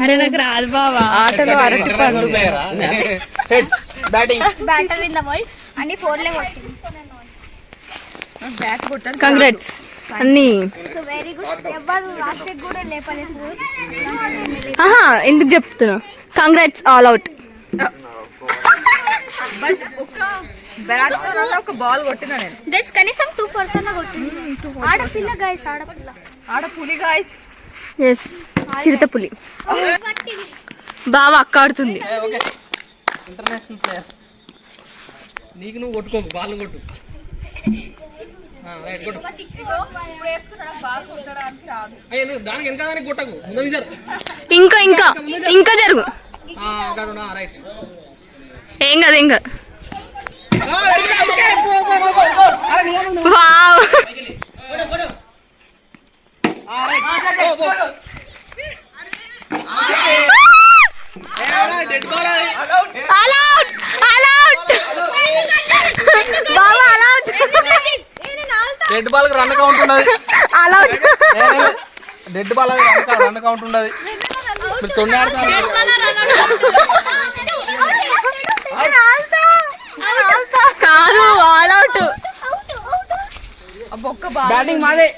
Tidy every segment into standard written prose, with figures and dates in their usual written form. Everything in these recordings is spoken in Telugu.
అరే నాకు రాదు బావా ఆటలో అరటి పండు heads batting batter in the world అని 4 లే కొట్టింది. బ్యాట్ కొట్టాను. కంగ్రాట్స్ అన్ని. So very good. ఎవరు రాష్ట్ర కూడా లేపలేదు. ఆహా ఎందుకు చెప్తున్నా కంగ్రాట్స్ ఆల్ అవుట్. బట్ ఒక బ్యాట్ తో ఒక బాల్ కొట్టినా నేను. దస్ కనీసం 2 అన్న కొట్టింది. ఆడపిల్ల గైస్, ఆడపిల్ల. ఆడపులి గాయ్స్. ఎస్ చిరుతపులి. బావ అక్క ఆడుతుంది. International player. నీకు నువ్వు కొట్టుకోకు, బాల్ కొట్టు. రైట్ కొట్టు. దానికి ఇంకా దానికి కొట్టకు. ముందు విజర్. ఇంకా ఇంకా ఇంకా జరుగు. రైట్. ఏం కాదు ఏం కాదు. Wow dead ball run count ఉండదు. All out. Dead ball run count ఉండదు. మీరు తొండి ఆడతారు. కాదు ఆల్ అవుట్. ఒక్క బ్యాటింగ్ మాదే.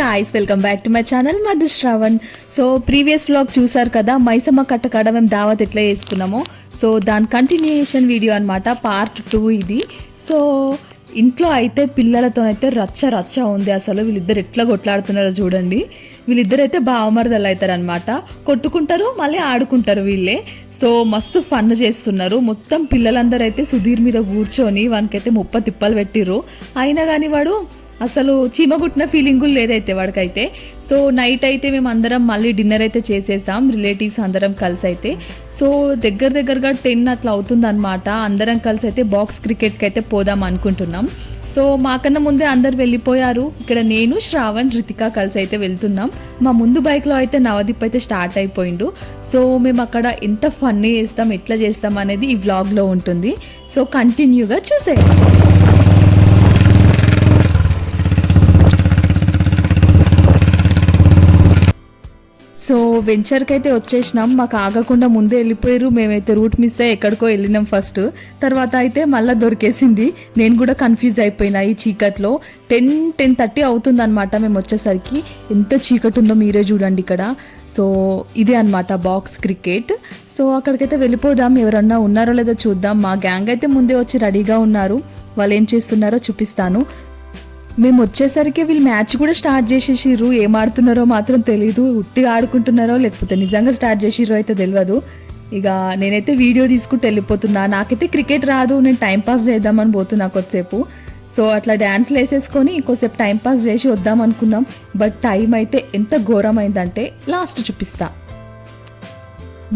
Guys welcome back to my channel Madhu Shravan. So previous vlog చూసారు కదా, మైసమ్మ కట్టకాడ మేము దావత్ ఎట్లా చేసుకున్నామో. సో దాని కంటిన్యూయేషన్ వీడియో అనమాట, పార్ట్ 2 ఇది. సో ఇంట్లో అయితే పిల్లలతోనైతే రచ్చ రచ్చ ఉంది అసలు. వీళ్ళిద్దరు ఎట్లా కొట్లాడుతున్నారో చూడండి. వీళ్ళిద్దరైతే బావమరదలు అవుతారు అనమాట. కొట్టుకుంటారు మళ్ళీ ఆడుకుంటారు వీళ్ళే. సో మస్తు ఫన్ చేస్తున్నారు. మొత్తం పిల్లలందరూ అయితే సుధీర్ మీద కూర్చొని వానికైతే 30 తిప్పలు పెట్టిర్రు. అయినా కానీ వాడు అసలు చీమగుట్టిన ఫీలింగ్ లేదైతే వాడికైతే. సో నైట్ అయితే మేము అందరం మళ్ళీ డిన్నర్ అయితే చేసేసాం, రిలేటివ్స్ అందరం కలిసి అయితే. సో దగ్గరగా 10 అట్లా అవుతుంది అనమాట. అందరం కలిసి అయితే బాక్స్ క్రికెట్కి అయితే పోదాం అనుకుంటున్నాం. సో మాకన్నా ముందే అందరు వెళ్ళిపోయారు. ఇక్కడ నేను, శ్రావణ్, రితిక కలిసి అయితే వెళ్తున్నాం. మా ముందు బైక్లో అయితే నవదీప్ అయితే స్టార్ట్ అయిపోయిండు. సో మేము అక్కడ ఎంత ఫన్నీ చేస్తాం, ఎట్లా చేస్తాం అనేది ఈ వ్లాగ్లో ఉంటుంది. సో కంటిన్యూగా చూసేయండి. సో వెంచర్కి అయితే వచ్చేసినాం. మాకు ఆగకుండా ముందే వెళ్ళిపోయారు. మేమైతే రూట్ మిస్ అయ్యి ఎక్కడికో వెళ్ళినాం ఫస్ట్. తర్వాత అయితే మళ్ళీ దొరికేసింది. నేను కూడా కన్ఫ్యూజ్ అయిపోయినా ఈ చీకట్లో. 10:30 అవుతుంది అనమాట మేము వచ్చేసరికి. ఎంత చీకటి ఉందో మీరే చూడండి ఇక్కడ. సో ఇదే అనమాట బాక్స్ క్రికెట్. సో అక్కడికైతే వెళ్ళిపోదాం. ఎవరన్నా ఉన్నారో లేదో చూద్దాం. మా గ్యాంగ్ అయితే ముందే వచ్చి రెడీగా ఉన్నారు. వాళ్ళు ఏం చేస్తున్నారో చూపిస్తాను. మేము వచ్చేసరికి వీళ్ళు మ్యాచ్ కూడా స్టార్ట్ చేసేసిర్రు. ఏం ఆడుతున్నారో మాత్రం తెలీదు. ఉట్టిగా ఆడుకుంటున్నారో లేకపోతే నిజంగా స్టార్ట్ చేసిర్రో అయితే తెలియదు. ఇక నేనైతే వీడియో తీసుకుంటూ వెళ్ళిపోతున్నా. నాకైతే క్రికెట్ రాదు, నేను టైంపాస్ చేద్దామని పోతున్నా కొద్దిసేపు. సో అట్లా డ్యాన్స్లు వేసేసుకొని కొద్దిసేపు టైంపాస్ చేసి వద్దాం అనుకున్నాం. బట్ టైం అయితే ఎంత ఘోరమైందంటే లాస్ట్ చూపిస్తా.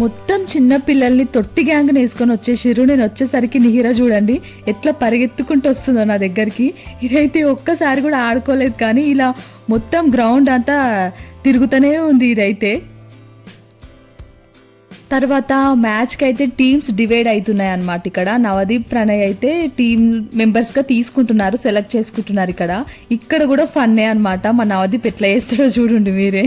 మొత్తం చిన్న పిల్లల్ని తొట్టి గ్యాంగ్ వేసుకొని వచ్చేసిర్రు. నేను వచ్చేసరికి నిహిర చూడండి ఎట్లా పరిగెత్తుకుంటూ వస్తుందో నా దగ్గరికి. ఇదైతే ఒక్కసారి కూడా ఆడుకోలేదు, కానీ ఇలా మొత్తం గ్రౌండ్ అంతా తిరుగుతూనే ఉంది ఇదైతే. తర్వాత మ్యాచ్కి అయితే టీమ్స్ డివైడ్ అవుతున్నాయి అన్నమాట. ఇక్కడ నవదీప్ ప్రణయ్ అయితే టీమ్ మెంబర్స్గా తీసుకుంటున్నారు, సెలెక్ట్ చేసుకుంటున్నారు. ఇక్కడ కూడా ఫన్నే అనమాట. మా నవదీప్ ఎట్లా చేస్తాడో చూడండి మీరే.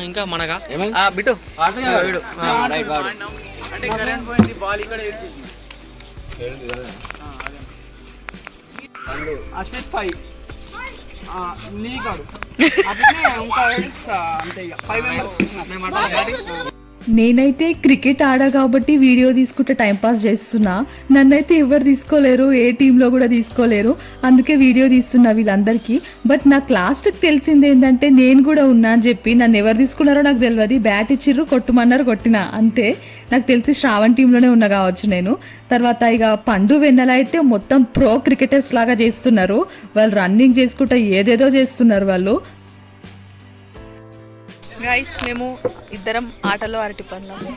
ఇంకా మనగా బిట్టు నేనైతే క్రికెట్ ఆడా కాబట్టి వీడియో తీసుకుంటే టైంపాస్ చేస్తున్నా. నన్నైతే ఎవరు తీసుకోలేరు, ఏ టీంలో కూడా తీసుకోలేరు, అందుకే వీడియో తీస్తున్నా వీళ్ళందరికీ. బట్ నాకు లాస్ట్కి తెలిసింది ఏంటంటే నేను కూడా ఉన్నా అని చెప్పి. నన్ను ఎవరు తీసుకున్నారో నాకు తెలియదు. బ్యాట్ ఇచ్చిర్రు, కొట్టుమన్నారు, కొట్టినా అంతే. నాకు తెలిసి శ్రావణ్ టీంలోనే ఉన్నా కావచ్చు నేను. తర్వాత ఇక పండు వెన్నెల అయితే మొత్తం ప్రో క్రికెటర్స్ లాగా చేస్తున్నారు. వాళ్ళు రన్నింగ్ చేసుకుంటా ఏదేదో చేస్తున్నారు వాళ్ళు. గైస్ మేము ఇద్దరం ఆటలో అరటి పండ్లము.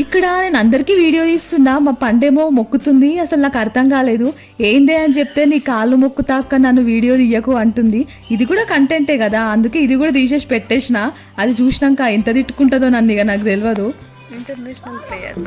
ఇక్కడ నేను అందరికీ వీడియో తీస్తున్నా, మా పండేమో మొక్కుతుంది. అసలు నాకు అర్థం కాలేదు. ఏందే అని చెప్తే నీ కాళ్ళు మొక్కుతాక నన్ను వీడియో తీయకు అంటుంది. ఇది కూడా కంటెంటే కదా, అందుకే ఇది కూడా తీసేసి పెట్టేసిన. అది చూసినాక ఎంత తిట్టుకుంటుందో నన్ను ఇక నాకు తెలియదు. International player.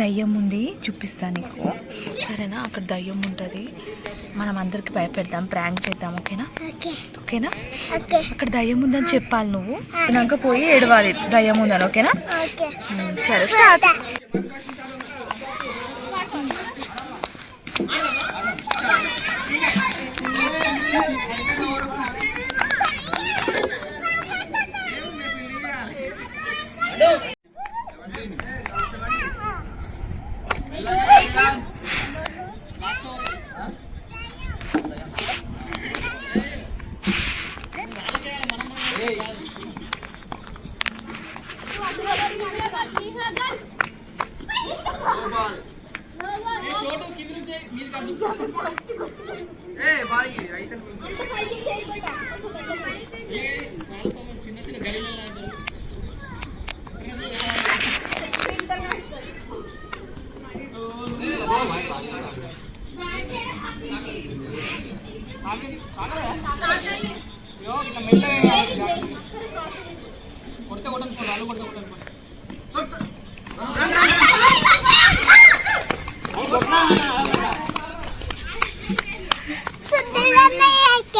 దయ్యం ఉంది, చూపిస్తాను నీకు సరేనా. అక్కడ దయ్యం ఉంటుంది, మనం అందరికి భయపెడదాం, ప్రాంక్ చేద్దాం. ఓకేనా? ఓకేనా? అక్కడ దయ్యం ఉందని చెప్పాలి నువ్వు. నాకు పోయి ఏడవాలి దయ్యం ఉందని. ఓకేనా? సరే స్టార్ట్.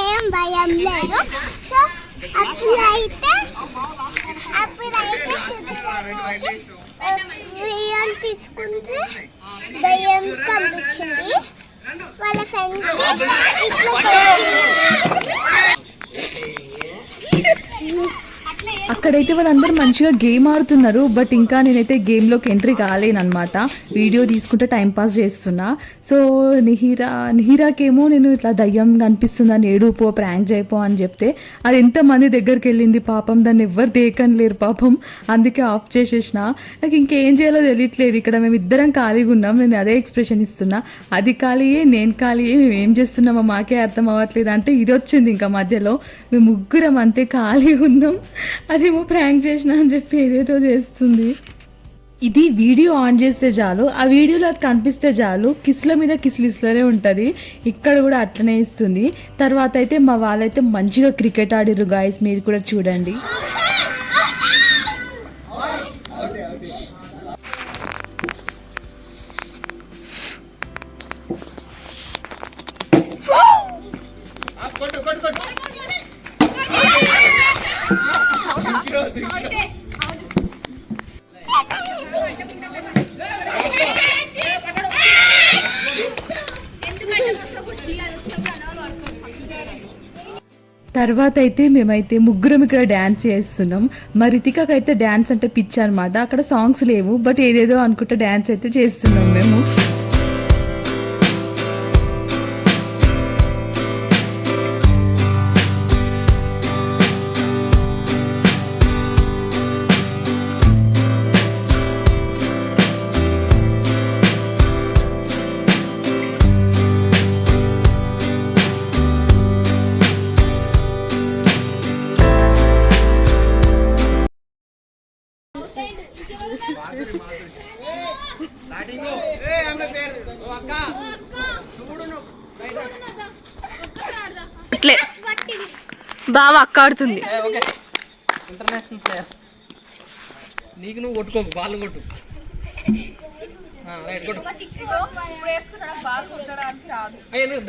ఏం భయం లేదు. సో అప్పుడైతే బియ్యం తీసుకుంటే దయ్యం కనిపించింది. వాళ్ళ ఫ్రెండ్స్ అక్కడైతే వాళ్ళందరూ మంచిగా గేమ్ ఆడుతున్నారు. బట్ ఇంకా నేనైతే గేమ్లోకి ఎంట్రీ కాలేనమాట. వీడియో తీసుకుంటే టైంపాస్ చేస్తున్నా. సో నిహిరాకేమో నేను ఇట్లా దయ్యం కనిపిస్తుందని ఏడుపో ప్రాంక్ చేయపో అని చెప్తే అది ఎంతమంది దగ్గరికి వెళ్ళింది పాపం. దాన్ని ఎవ్వరు దేకని లేరు పాపం. అందుకే ఆఫ్ చేసేసిన. నాకు ఇంకేం చేయాలో తెలియట్లేదు. ఇక్కడ మేము ఇద్దరం ఖాళీగా ఉన్నాం. నేను అదే ఎక్స్ప్రెషన్ ఇస్తున్నా. అది ఖాళీయే, నేను ఖాళీయే, మేము ఏం చేస్తున్నామో మాకే అర్థం అవ్వట్లేదు. అంటే ఇది వచ్చింది ఇంకా మధ్యలో. మేము ముగ్గురం అంతే ఖాళీగా ఉన్నాం. అదేమో ప్రాంక్ చేసిన అని చెప్పి ఏదేదో చేస్తుంది. ఇది వీడియో ఆన్ చేస్తే చాలు, ఆ వీడియోలో అది కనిపిస్తే చాలు కిస్ల మీద కిస్లు ఇస్తూనే ఉంటుంది. ఇక్కడ కూడా అట్లనే ఇస్తుంది. తర్వాత అయితే మా వాళ్ళైతే మంచిగా క్రికెట్ ఆడిర్రు గాయస్, మీరు కూడా చూడండి. తర్వాత అయితే మేమైతే ముగ్గురం ఇక్కడ డ్యాన్స్ చేస్తున్నాం. మరి రితికకైతే డ్యాన్స్ అంటే పిచ్చి అనమాట. అక్కడ సాంగ్స్ లేవు, బట్ ఏదేదో అనుకుంటే డ్యాన్స్ అయితే చేస్తున్నాం మేము. అట్లే బాగా అక్క ఆడుతుంది. International player. నీకు నువ్వు కొట్టుకోకు, బాల్ కొట్టు.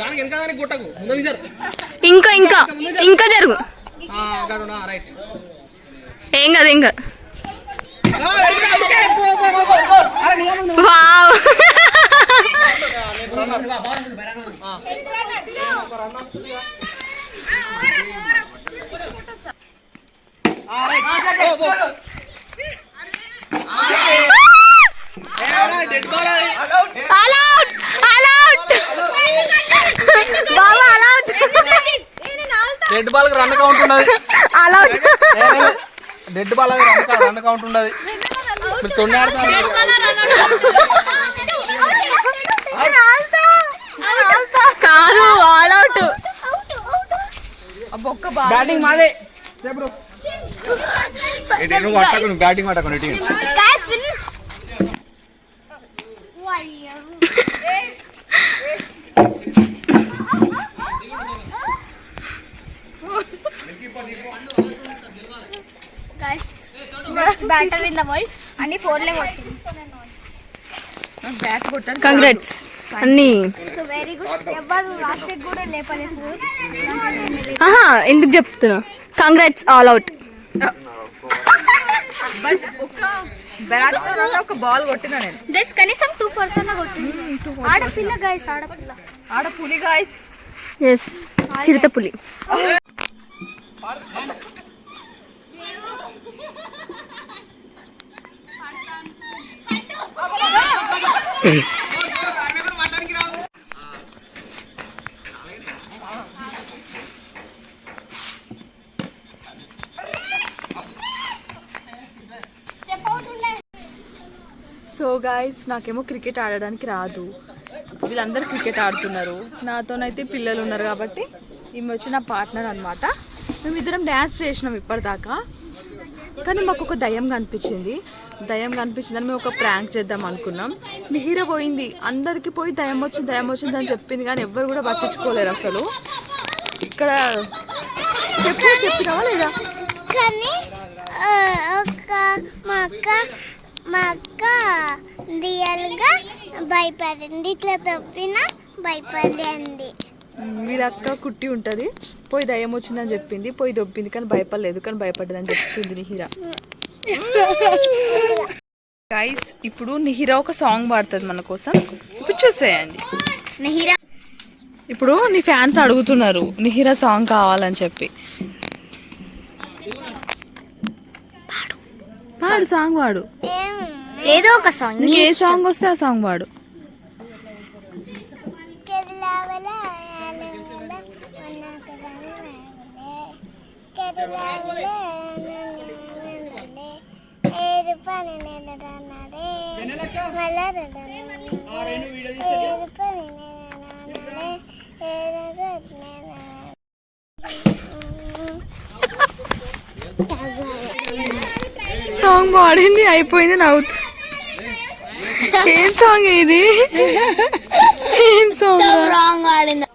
దానికి వెనక దానికి కొట్టకు, ముందు జరు. ఇంకా ఇంకా ఇంకా జరుగు. రైట్. ఏం కాదు ఏం కాదు. Wow. Dead ball run count ఉన్నది. డెడ్ బాల్ రన్ కౌంట్ ఉన్నది. మీరు తొండి ఆడతారు. కాదు ఆల్ అవుట్. బ్యాటింగ్ మాదే. నువ్వు అట్టకు, నువ్వు బ్యాటింగ్ అట్టకు. బ్యాటర్ ఇన్ ద వరల్డ్ అన్ని 4 లే కొట్టింది. బ్యాట్ కొట్టాను. కంగ్రాట్స్ అన్ని. So very good. ఎవరు రాష్ట్రీయ కూడా లేపలేదు. ఎందుకు చెప్తున్నా? Congrats all out. బట్ ఒక బ్యాట్ ఒక బాల్ కొట్టినా నేను. జస్ట్ కనీసం 2% కొట్టింది. ఆడపిల్ల గైస్, ఆడపిల్ల. ఆడపులి గాయస్. ఎస్, చిరుతపులి. సో గాయస్, నాకేమో క్రికెట్ ఆడడానికి రాదు. వీళ్ళందరూ క్రికెట్ ఆడుతున్నారు. నాతోనైతే పిల్లలు ఉన్నారు కాబట్టి ఈమె వచ్చి నా పార్ట్నర్ అనమాట. మేమిద్దరం డ్యాన్స్ చేసినాం ఇప్పటిదాకా. కానీ మాకు ఒక దయ్యం కనిపించింది. దయ్యం కనిపించిందని మేము ఒక ప్రాంక్ చేద్దాం అనుకున్నాం. మిహిర పోయింది, అందరికి పోయి దయ్యం వచ్చింది అని చెప్పింది కానీ ఎవ్వరు కూడా పట్టించుకోలేరు అసలు. ఇక్కడ చెప్పినావా లేదా? కానీ మా అక్క రియల్గా భయపడింది, ఇట్లా తప్పినా భయపడింది. వీళ్ళక్క కుట్టి ఉంటుంది, పోయి దయ్యం వచ్చిందని చెప్పింది, పోయి దొబ్బింది కానీ భయపడలేదు, కానీ భయపడ్డదని చెప్తుంది నిహిర. గైస్ ఇప్పుడు నిహిర ఒక సాంగ్ పాడుతుంది మన కోసం, ఇప్పుడు చూసేయండి. నిహిర ఇప్పుడు నీ ఫ్యాన్స్ అడుగుతున్నారు నిహిర సాంగ్ కావాలని చెప్పి. పాడు సాంగ్ పాడు, ఏదో ఒక సాంగ్, నీకు ఏ సాంగ్ వస్తే ఆ సాంగ్ పాడు. సాంగ్ పాడింది అయిపోయింది, నవ్వుతూ. ఏం సాంగ్ ఇది? ఏం సాంగ్? రాంగ్ ఆడింది.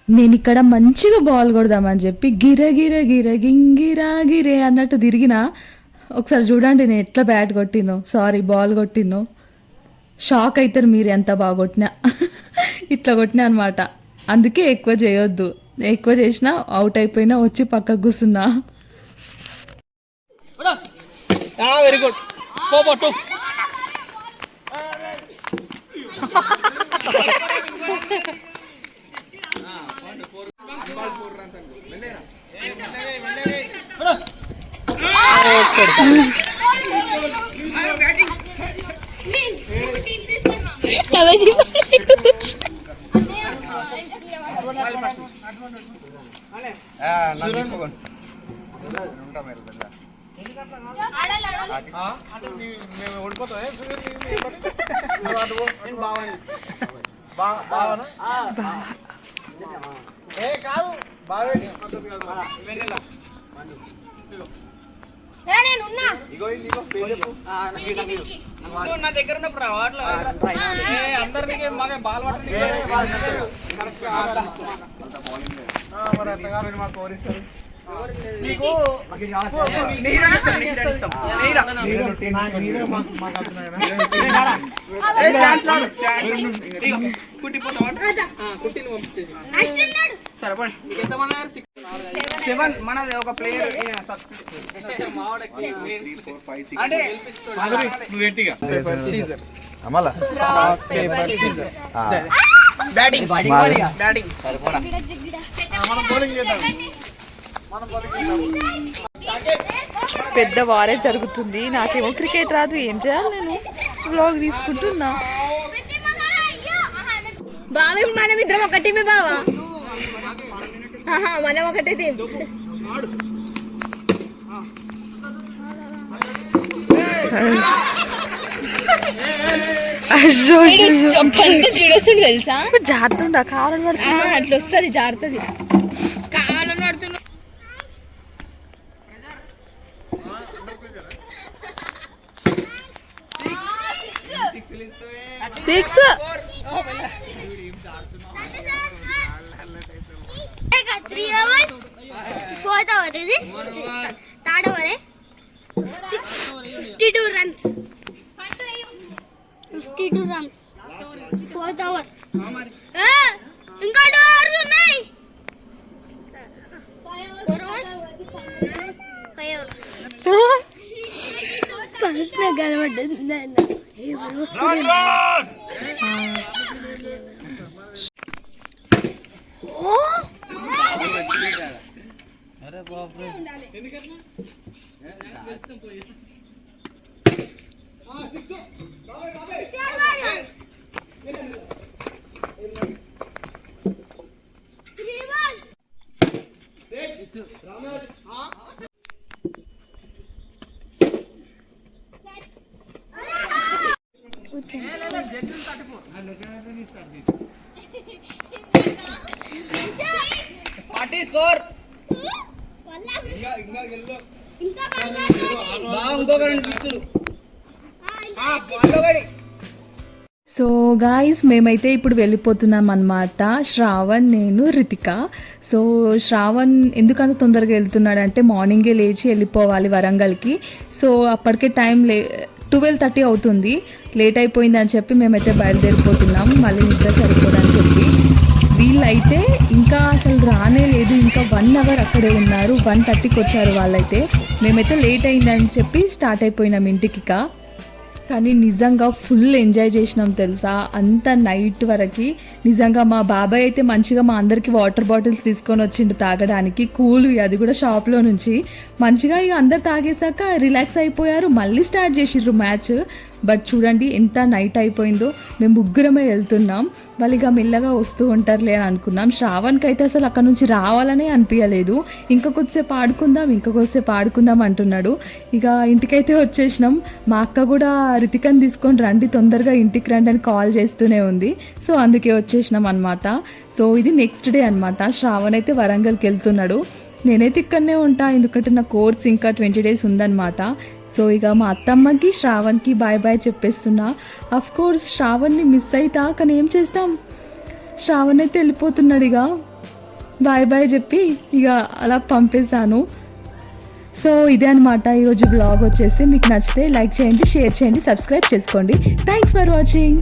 నేను ఇక్కడ మంచిగా బాల్ కొడదామని చెప్పి గిర గిర గిర గింగిరా గిరే అన్నట్టు తిరిగినా. ఒకసారి చూడండి నేను ఎట్లా బ్యాట్ కొట్టినో, సారీ బాల్ కొట్టినో. షాక్ అవుతారు మీరు ఎంత బాగా కొట్టినా. ఇట్లా కొట్టినా అనమాట. అందుకే ఎక్కువ చేయొద్దు, ఎక్కువ చేసినా అవుట్ అయిపోయినా వచ్చి పక్కకు కూర్చున్నా. Very good. నా దగ్గర ఉన్నప్పుడు అందరికి బాల్ కోరిస్తారు. మనది ఒక ప్లేయర్ అంటే బ్యాటింగ్ బ్యాటింగ్ పెద్ద వారే జరుగుతుంది. నాకేమో క్రికెట్ రాదు, ఏం చేయాలి? నేను వ్లాగ్ తీసుకుంటున్నా. బావే మనం ఇద్దరం ఒక టీమే బావా. మనం ఒకటే టీం. తెలుసా? జారుతుండ కావాలని అట్లా వస్తుంది, జారుతుంది. కావాలి 6 3 hours 4th hour is it? 3rd hour 52 runs 52 runs 4th hour ఇంకా 2 hours ఉన్నాయి 4 hours 5 hours ఫస్ట్ నాకు కనబడ్డది అరే బాప్రే పార్టీ స్కోర్ సో గాయ్స్ మేమైతే ఇప్పుడు వెళ్ళిపోతున్నాం అన్నమాట. శ్రావణ్, నేను, రితిక. సో శ్రావణ్ ఎందుకంత తొందరగా వెళ్తున్నాడంటే మార్నింగే లేచి వెళ్ళిపోవాలి వరంగల్కి. సో అప్పటికే టైం 12:30 అవుతుంది. లేట్ అయిపోయిందని చెప్పి మేమైతే బయలుదేరిపోతున్నాం. మళ్ళీ నిద్ర సరిపోదని చెప్పి వీళ్ళైతే ఇంకా అసలు రానే లేదు. ఇంకా 1 అవర్ అక్కడే ఉన్నారు. 1:30కి వచ్చారు వాళ్ళైతే. మేమైతే లేట్ అయిందని చెప్పి స్టార్ట్ అయిపోయినాం ఇంటికి. కానీ నిజంగా ఫుల్ ఎంజాయ్ చేసినాం తెలుసా, అంత నైట్ వరకు. నిజంగా మా బాబాయ్ అయితే మంచిగా మా అందరికీ వాటర్ బాటిల్స్ తీసుకొని వచ్చిండు తాగడానికి, కూల్, అది కూడా షాప్లో నుంచి. మంచిగా ఇక అందరు తాగేశాక రిలాక్స్ అయిపోయారు. మళ్ళీ స్టార్ట్ చేసిర్రు మ్యాచ్. బట్ చూడండి ఎంత నైట్ అయిపోయిందో. మేము ముగ్గురమే వెళ్తున్నాం. వాళ్ళు ఇక మెల్లగా వస్తూ ఉంటారులే అని అనుకున్నాం. శ్రావణ్కి అయితే అసలు అక్కడ నుంచి రావాలనే అనిపించలేదు. ఇంకా కొద్దిసేపు ఆడుకుందాం అంటున్నాడు. ఇక ఇంటికైతే వచ్చేసినాం. మా అక్క కూడా రితికని తీసుకొని రండి, తొందరగా ఇంటికి రండి అని కాల్ చేస్తూనే ఉంది. సో అందుకే వచ్చేసినాం అనమాట. సో ఇది నెక్స్ట్ డే అనమాట. శ్రావణ్ అయితే వరంగల్కి వెళ్తున్నాడు. నేనైతే ఇక్కడనే ఉంటా, ఎందుకంటే నా కోర్స్ ఇంకా 20 days ఉందన్నమాట. సో ఇక మా అత్తమ్మకి శ్రావణ్కి బాయ్ చెప్పేస్తున్నా. అఫ్ కోర్స్ శ్రావణ్ని మిస్ అవుతా, కానీ ఏం చేస్తాం, శ్రావణ్ అయితే వెళ్ళిపోతున్నాడు. ఇక బాయ్ చెప్పి ఇక అలా పంపేశాను. సో ఇదే అనమాట ఈరోజు బ్లాగ్ వచ్చేసి. మీకు నచ్చితే లైక్ చేయండి, షేర్ చేయండి, సబ్స్క్రైబ్ చేసుకోండి. Thanks for watching.